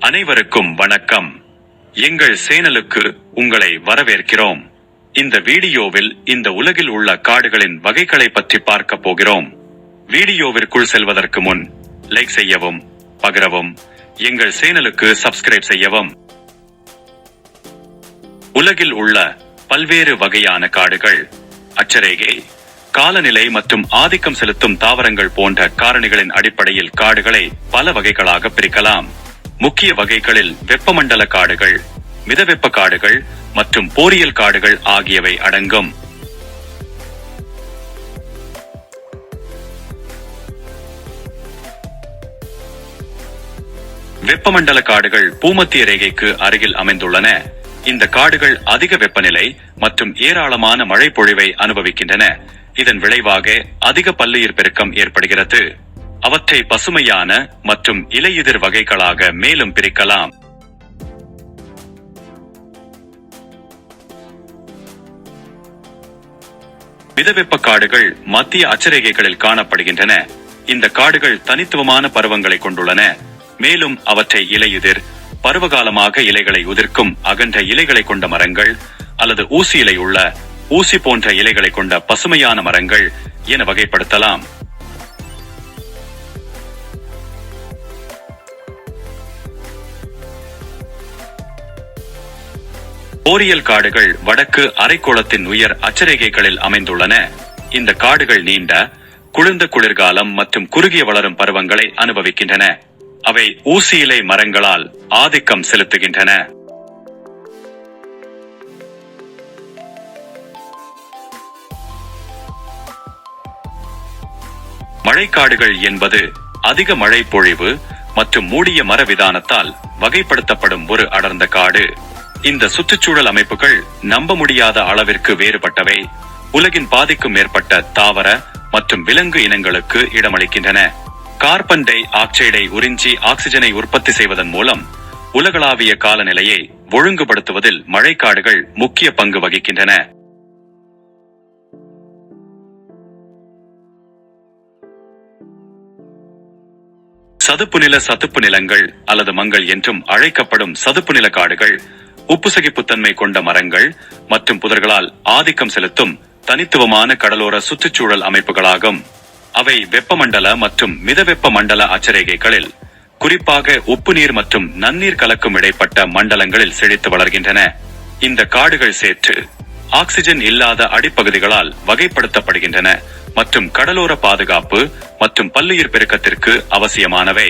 அனைவருக்கும் வணக்கம். எங்கள் சேனலுக்கு உங்களை வரவேற்கிறோம். இந்த வீடியோவில் இந்த உலகில் உள்ள காடுகளின் வகைகளை பற்றி பார்க்க போகிறோம். வீடியோவிற்குள் செல்வதற்கு முன் லைக் செய்யவும், பகிரவும், எங்கள் சேனலுக்கு சப்ஸ்கிரைப் செய்யவும். உலகில் உள்ள பல்வேறு வகையான காடுகள் அட்சரேகை, காலநிலை மற்றும் ஆதிக்கம் செலுத்தும் தாவரங்கள் போன்ற காரணிகளின் அடிப்படையில் காடுகளை பல வகைகளாக பிரிக்கலாம். முக்கிய வகைகளில் வெப்பமண்டல காடுகள், மிதவெப்ப காடுகள் மற்றும் போரியல் காடுகள் ஆகியவை அடங்கும். வெப்பமண்டல காடுகள் பூமத்திய ரேகைக்கு அருகில் அமைந்துள்ளன. இந்த காடுகள் அதிக வெப்பநிலை மற்றும் ஏராளமான மழை பொழிவை அனுபவிக்கின்றன. இதன் விளைவாக அதிக பல்லுயிர் பெருக்கம் ஏற்படுகிறது. அவற்றை பசுமையான மற்றும் இலையுதிர் வகைகளாக மேலும் பிரிக்கலாம். மிதவெப்ப காடுகள் மத்திய அட்சரேகைகளில் காணப்படுகின்றன. இந்த காடுகள் தனித்துவமான பருவங்களை கொண்டுள்ளன, மேலும் அவற்றை இலையுதிர், பருவகாலமாக இலைகளை உதிர்க்கும் அகன்ற இலைகளை கொண்ட மரங்கள் அல்லது ஊசி இலை உள்ள ஊசி போன்ற இலைகளை கொண்ட பசுமையான மரங்கள் என வகைப்படுத்தலாம். போரியல் காடுகள் வடக்கு அரைக்கோளத்தின் உயர் அட்சரேகைகளில் அமைந்துள்ளன. இந்த காடுகள் நீண்ட, குளிர்ந்த குளிர்காலம் மற்றும் குறுகிய வளரும் பருவங்களை அனுபவிக்கின்றன. அவை ஊசி இலை மரங்களால் ஆதிக்கம் செலுத்துகின்றன. மழைக்காடுகள் என்பது அதிக மழை பொழிவு மற்றும் மூடிய மர விதானத்தால் வகைப்படுத்தப்படும் ஒரு அடர்ந்த காடு. இந்த சுற்றுச்சூழல் அமைப்புகள் நம்ப முடியாத அளவிற்கு வேறுபட்டவை. உலகின் பாதிக்கும் மேற்பட்ட தாவர மற்றும் விலங்கு இனங்களுக்கு இடமளிக்கின்றன. கார்பன் டை ஆக்சைடை உறிஞ்சி ஆக்சிஜனை உற்பத்தி செய்வதன் மூலம் உலகளாவிய காலநிலையை ஒழுங்குபடுத்துவதில் மழைக்காடுகள் முக்கிய பங்கு வகிக்கின்றன. சதுப்பு நிலங்கள் அல்லது மங்கள் என்றும் அழைக்கப்படும் சதுப்பு நில காடுகள் உப்பு சகிப்புத்தன்மை கொண்ட மரங்கள் மற்றும் புதர்களால் ஆதிக்கம் செலுத்தும் தனித்துவமான கடலோர சுற்றுச்சூழல் அமைப்புகளாகும். அவை வெப்பமண்டல மற்றும் மிதவெப்ப மண்டல அட்சரேகைகளில், குறிப்பாக உப்பு நீர் மற்றும் நன்னீர் கலக்கும் இடைப்பட்ட மண்டலங்களில் செழித்து வளர்கின்றன. இந்த காடுகள் சேற்று, ஆக்சிஜன் இல்லாத அடிப்பகுதிகளால் வகைப்படுத்தப்படுகின்றன மற்றும் கடலோர பாதுகாப்பு மற்றும் பல்லுயிர் பெருக்கத்திற்கு அவசியமானவை.